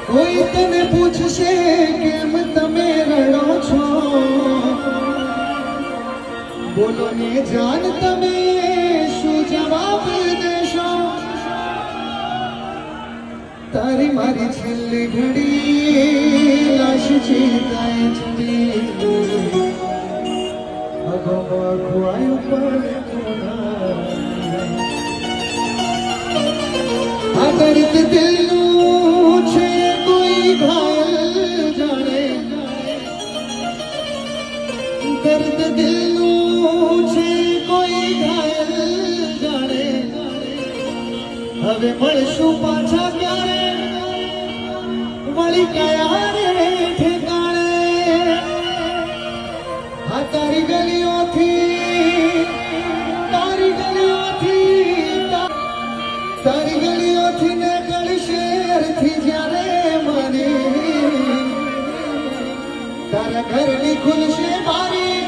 કોઈ તને પૂછશે કેમ તમે રડો છો, બોલો ને જાન તમે શું જવાબ દેશો? તારી મારી છેલ્લી ઘડી લાશ ચિતાય ચડી, અગમાં ખુવાયું પણ આ દર્દ દિલનું છે કોઈ ઘાયલ જાણે, દર્દ દિલનું છે કોઈ ઘાયલ જાણે, હવે મળશું પાછા ક્યારે વળી કયા રે ઠેકાણે? આ તારી ગલીઓથી તારી ગલીઓથી ને ગળી શેરથી જ્યારે મને તારા ઘરની ખુલશે બારી,